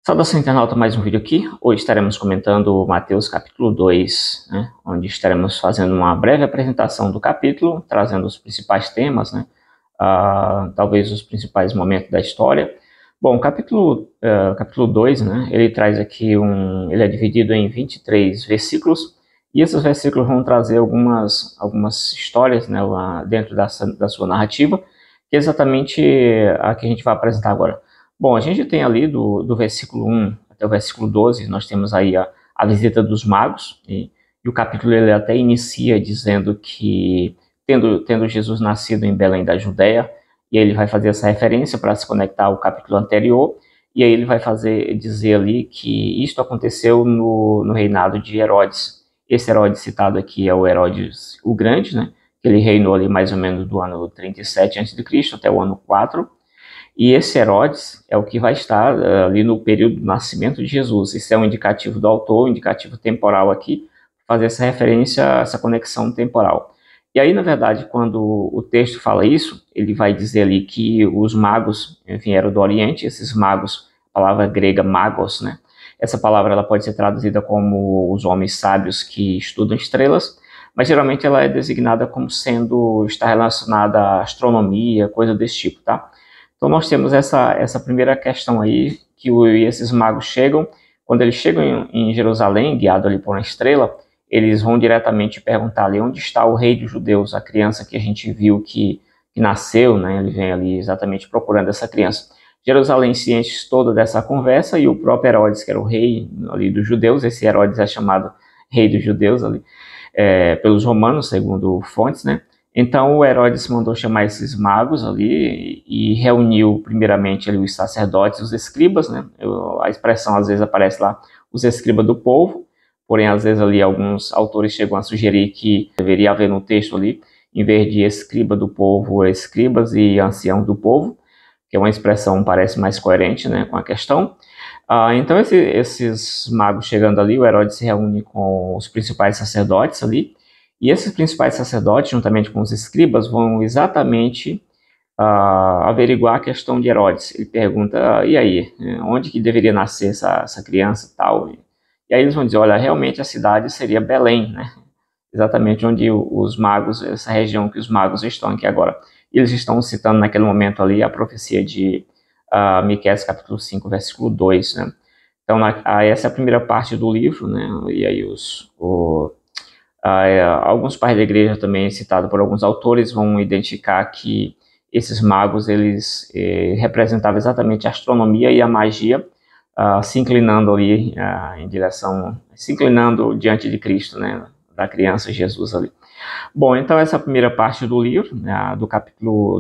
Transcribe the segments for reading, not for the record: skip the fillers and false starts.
Saudação internauta, mais um vídeo aqui. Hoje estaremos comentando Mateus capítulo 2, né, onde estaremos fazendo uma breve apresentação do capítulo, trazendo os principais temas, né, talvez os principais momentos da história. Bom, o capítulo 2, né, ele traz aqui ele é dividido em 23 versículos, e esses versículos vão trazer algumas histórias, né, dentro da sua narrativa, que é exatamente a que a gente vai apresentar agora. Bom, a gente tem ali do versículo 1 até o versículo 12, nós temos aí a visita dos magos, e o capítulo ele até inicia dizendo que, tendo Jesus nascido em Belém da Judéia, e aí ele vai fazer essa referência para se conectar ao capítulo anterior, e aí ele vai dizer ali que isto aconteceu no reinado de Herodes. Esse Herodes citado aqui é o Herodes o Grande, né? Que ele reinou ali mais ou menos do ano 37 a.C. até o ano 4, e esse Herodes é o que vai estar ali no período do nascimento de Jesus. Isso é um indicativo do autor, um indicativo temporal aqui, fazer essa referência, essa conexão temporal. E aí, na verdade, quando o texto fala isso, ele vai dizer ali que os magos vieram do Oriente, esses magos, a palavra grega magos, né? Essa palavra ela pode ser traduzida como os homens sábios que estudam estrelas, mas geralmente ela é designada como está relacionada à astronomia, coisa desse tipo, tá? Então nós temos essa primeira questão aí, que esses magos chegam, quando eles chegam em Jerusalém, guiado ali por uma estrela, eles vão diretamente perguntar ali onde está o rei dos judeus, a criança que a gente viu que nasceu, né? Ele vem ali exatamente procurando essa criança. Jerusalém ciente toda dessa conversa, e o próprio Herodes, que era o rei ali dos judeus, esse Herodes é chamado rei dos judeus ali, pelos romanos, segundo fontes, né? Então o Herodes mandou chamar esses magos ali e reuniu primeiramente ali os sacerdotes, os escribas, né? A expressão às vezes aparece lá, os escribas do povo, porém às vezes ali alguns autores chegam a sugerir que deveria haver no texto ali, em vez de escriba do povo, escribas e anciãos do povo, que é uma expressão parece mais coerente, né, com a questão. Então esses magos chegando ali, o Herodes se reúne com os principais sacerdotes ali, e esses principais sacerdotes, juntamente com os escribas, vão exatamente averiguar a questão de Herodes. Ele pergunta, e aí, onde que deveria nascer essa criança e tal? E aí eles vão dizer, olha, realmente a cidade seria Belém, né? Exatamente onde os magos, essa região que os magos estão aqui agora. E eles estão citando naquele momento ali a profecia de Miqueias capítulo 5, versículo 2, né? Então, essa é a primeira parte do livro, né? E aí alguns pais da igreja também, citados por alguns autores, vão identificar que esses magos, eles representavam exatamente a astronomia e a magia, se inclinando ali se inclinando diante de Cristo, né? Da criança Jesus ali. Bom, então essa primeira parte do livro, né,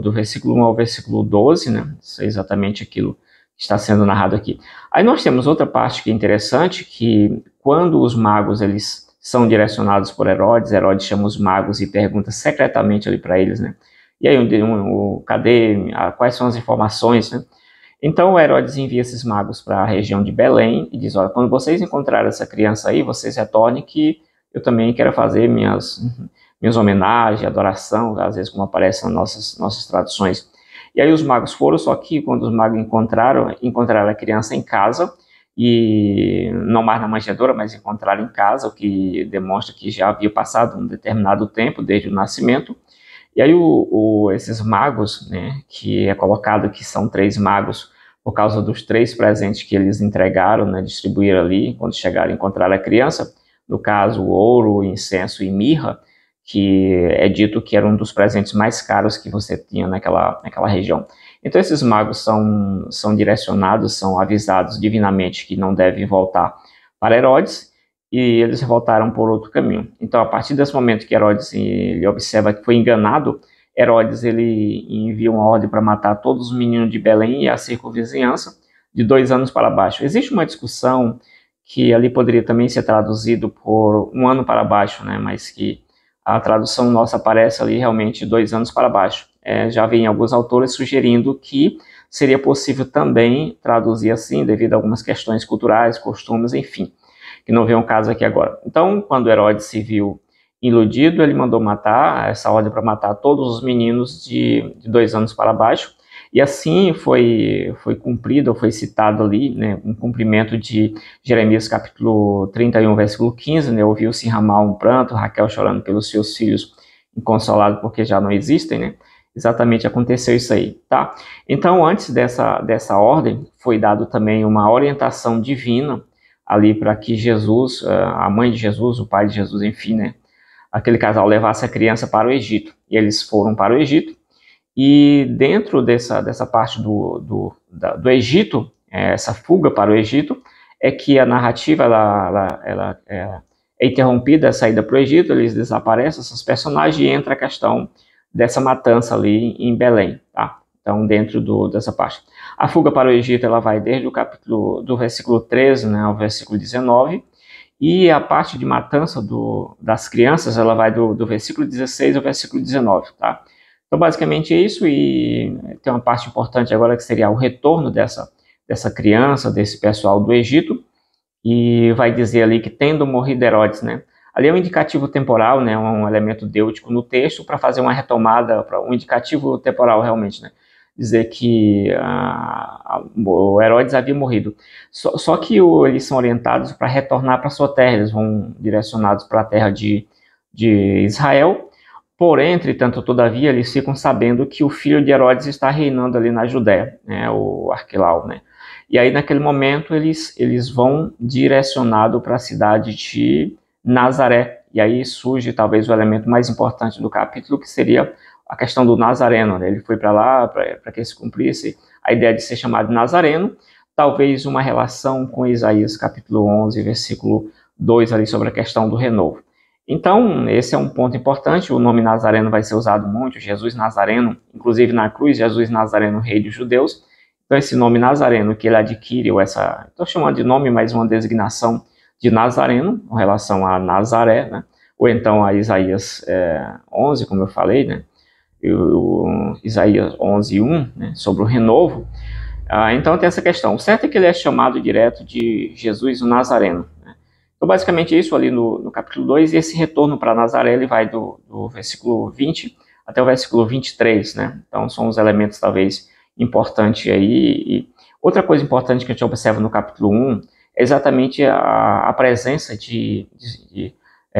do versículo 1 ao versículo 12, né, isso é exatamente aquilo que está sendo narrado aqui. Aí nós temos outra parte que é interessante, que quando os magos eles são direcionados por Herodes, Herodes chama os magos e pergunta secretamente ali para eles, né, e aí quais são as informações, né? Então Herodes envia esses magos para a região de Belém e diz, olha, quando vocês encontrarem essa criança aí, vocês retornem que eu também quero fazer minhas homenagens, adoração, às vezes como aparece nas nossas traduções. E aí os magos foram, só que quando os magos encontraram a criança em casa, e não mais na manjedoura, mas encontraram em casa, o que demonstra que já havia passado um determinado tempo desde o nascimento. E aí esses magos, né, que é colocado que são 3 magos, por causa dos 3 presentes que eles entregaram, né, distribuíram ali, quando chegaram a encontrar a criança, no caso, ouro, incenso e mirra, que é dito que era um dos presentes mais caros que você tinha naquela região. Então esses magos são direcionados, são avisados divinamente que não devem voltar para Herodes, e eles voltaram por outro caminho. Então a partir desse momento que Herodes ele observa que foi enganado, Herodes ele envia uma ordem para matar todos os meninos de Belém e a circunvizinhança de 2 anos para baixo. Existe uma discussão que ali poderia também ser traduzido por 1 ano para baixo, né? Mas que a tradução nossa aparece ali realmente 2 anos para baixo. Já vem alguns autores sugerindo que seria possível também traduzir assim, devido a algumas questões culturais, costumes, enfim, que não vem ao caso aqui agora. Então, quando Herodes se viu iludido, ele mandou matar, essa ordem para matar todos os meninos de 2 anos para baixo, E assim foi cumprido, foi citado ali, né, um cumprimento de Jeremias capítulo 31, versículo 15, né, ouviu-se ramar um pranto, Raquel chorando pelos seus filhos, inconsolado porque já não existem, né, exatamente aconteceu isso aí, tá? Então, antes dessa ordem, foi dado também uma orientação divina ali para que Jesus, a mãe de Jesus, o pai de Jesus, enfim, né, aquele casal levasse a criança para o Egito. E eles foram para o Egito, e dentro dessa parte do Egito, essa fuga para o Egito, é que a narrativa ela é interrompida, a saída para o Egito, eles desaparecem, esses personagens, e entra a questão dessa matança ali em Belém, tá? Então, dentro dessa parte. A fuga para o Egito, ela vai desde o capítulo, do versículo 13, né, ao versículo 19, e a parte de matança das crianças, ela vai do versículo 16 ao versículo 19, tá? Então, basicamente é isso, e tem uma parte importante agora que seria o retorno dessa criança, desse pessoal do Egito, e vai dizer ali que tendo morrido Herodes, né? Ali é um indicativo temporal, né? Um elemento dêutico no texto para fazer uma retomada, um indicativo temporal realmente, né? Dizer que o Herodes havia morrido. Só que eles são orientados para retornar para sua terra, eles vão direcionados para a terra de Israel. Porém, entretanto, todavia, eles ficam sabendo que o filho de Herodes está reinando ali na Judéia, né, o Arquelau, né? E aí, naquele momento, eles vão direcionado para a cidade de Nazaré. E aí surge talvez o elemento mais importante do capítulo, que seria a questão do Nazareno, né? Ele foi para lá para que se cumprisse a ideia de ser chamado Nazareno, talvez uma relação com Isaías capítulo 11, versículo 2, ali sobre a questão do renovo. Então, esse é um ponto importante, o nome Nazareno vai ser usado muito, Jesus Nazareno, inclusive na cruz, Jesus Nazareno, rei dos judeus. Então, esse nome Nazareno que ele adquire, ou estou chamando de nome, mas uma designação de Nazareno, com relação a Nazaré, né? Ou então a Isaías 11, como eu falei, né? Isaías 11, 1, né? Sobre o renovo. Então, tem essa questão. O certo é que ele é chamado direto de Jesus o Nazareno. Então, basicamente, isso ali no capítulo 2, e esse retorno para Nazaré, ele vai do versículo 20 até o versículo 23, né? Então, são os elementos, talvez, importantes aí. E outra coisa importante que a gente observa no capítulo 1 é exatamente a presença de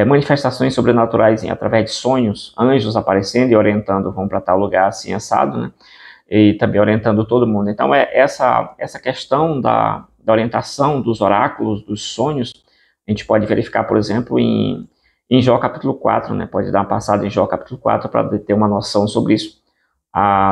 manifestações sobrenaturais através de sonhos, anjos aparecendo e orientando, vão para tal lugar assim, assado, né? E também orientando todo mundo. Então, essa questão da orientação dos oráculos, dos sonhos, a gente pode verificar, por exemplo, em Jó capítulo 4, né? Pode dar uma passada em Jó capítulo 4 para ter uma noção sobre isso.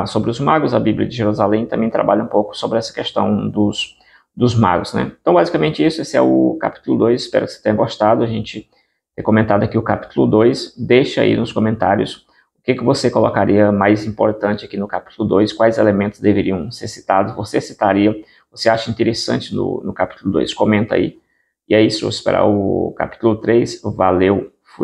Sobre os magos, a Bíblia de Jerusalém também trabalha um pouco sobre essa questão dos magos, né? Então, basicamente isso, esse é o capítulo 2, espero que você tenha gostado, a gente ter comentado aqui o capítulo 2, deixa aí nos comentários o que você colocaria mais importante aqui no capítulo 2, quais elementos deveriam ser citados, você citaria, você acha interessante no capítulo 2, comenta aí. E é isso, vou esperar o capítulo 3. Valeu!